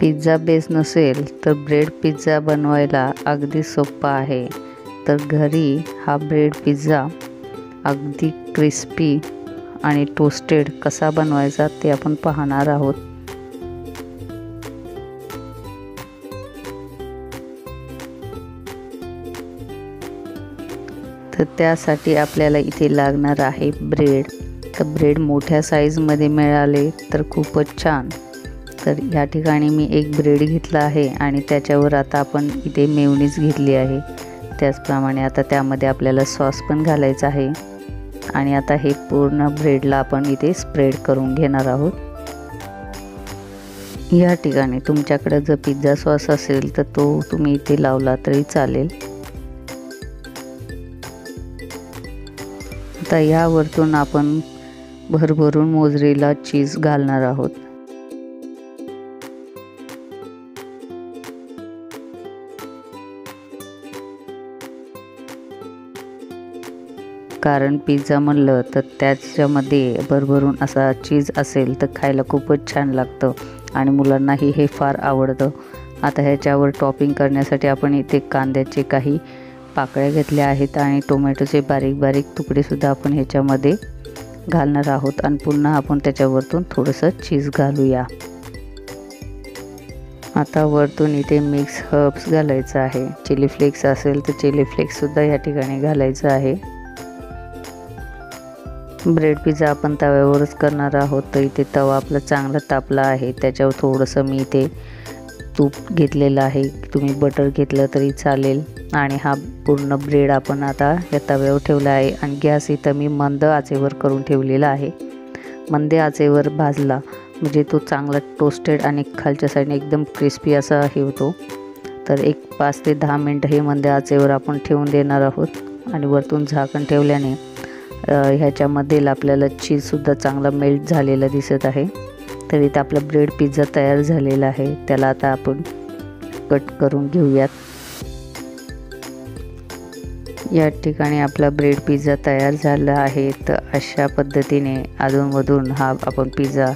Pizza base नसेल तर bread pizza बनवायला अगदी सोपा आहे। तर घरी हा ब्रेड पिझ्झा अगदी क्रिस्पी आणि टोस्टेड कसा बनवायचा ते आपण पाहणार आहोत। तर त्यासाठी आपल्याला इथे लागणार आहे ब्रेड। तर ब्रेड मोठ्या साईजमध्ये मिळाले तर खूपच छान। तर या ठिकाणी मी एक ब्रेड घेतला आहे आणि त्याच्यावर आता आपण इथे मेयोनीज घेतली आहे। त्याचप्रमाणे आता त्यामध्ये आपल्याला सॉस पण घालायचा आहे आणि आता हे पूर्ण ब्रेडला आपण इथे स्प्रेड करून घेणार आहोत। या ठिकाणी तुमच्याकडे जर पिझ्झा सॉस असेल तर तो तुम्ही इथे लावला तरी चालेल। आता यावरतून आपण भरभरून मोझरेला चीज घालणार आहोत। कारण पिझ्झा म्हणलं तर त्याच्यामध्ये भरभरून असा चीज असेल तर खायला खूपच छान लागतं आणि मुलांनाही हे फार आवडतं। आता ह्याच्यावर टॉपिंग करण्यासाठी आपण इथे कांद्याचे काही पाकळ्या घेतल्या आहेत आणि टोमॅटोचे बारीक बारीक तुकडेसुद्धा आपण ह्याच्यामध्ये घालणार आहोत आणि पुन्हा आपण त्याच्यावरतून थोडंसं चीज घालूया। आता वरतून इथे मिक्स हर्ब्स घालायचं आहे। चिली फ्लेक्स असेल तर चिली फ्लेक्ससुद्धा या ठिकाणी घालायचं आहे। ब्रेड पिझ्झा आपण तव्यावरच करणार आहोत। तर इथे तवा आपला चांगला तापला आहे, त्याच्यावर थोडंसं मी इथे तूप घेतलेलं आहे, तुम्ही बटर घेतलं तरी चालेल। आणि हा पूर्ण ब्रेड आपण आता या तव्यावर ठेवला आहे आणि गॅस इथं मी मंद आचेवर करून ठेवलेला आहे। मंद आचेवर भाजला म्हणजे तो चांगला टोस्टेड आणि खालच्या साईडने एकदम क्रिस्पी असा हे होतो। तर एक 5 ते 10 मिनटं हे मंद आचेवर आपण ठेवून देणार आहोत आणि वरतून झाकण ठेवल्याने ह्याच्यामध्ये आपल्याला चीजसुद्धा चांगला मेल्ट झालेला दिसत आहे। तर इथं आपला ब्रेड पिझ्झा तयार झालेला आहे, त्याला आता आपण कट करून घेऊयात। या ठिकाणी आपला ब्रेड पिझ्झा तयार झाला आहे। तर अशा पद्धतीने अधूनमधून हा आपण पिझ्झा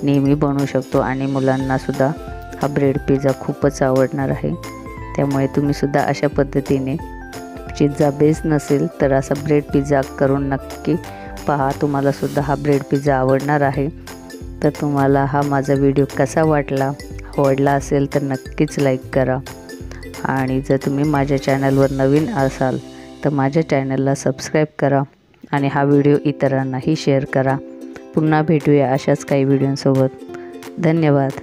नेहमी बनवू शकतो आणि मुलांनासुद्धा हा ब्रेड पिझ्झा खूपच आवडणार आहे। त्यामुळे तुम्हीसुद्धा अशा पद्धतीने पिझ्झा बेस नसेल तर असा ब्रेड पिझ्झा करून नक्की पहा, तुम्हालासुद्धा हा ब्रेड पिझ्झा आवडणार आहे। तर तुम्हाला हा माझा व्हिडिओ कसा वाटला, आवडला असेल तर नक्कीच लाईक करा आणि जर तुम्ही माझ्या चॅनलवर नवीन असाल तर माझ्या चॅनलला सबस्क्राईब करा आणि हा व्हिडिओ इतरांनाही शेअर करा। पुन्हा भेटूया अशाच काही व्हिडिओसोबत। धन्यवाद।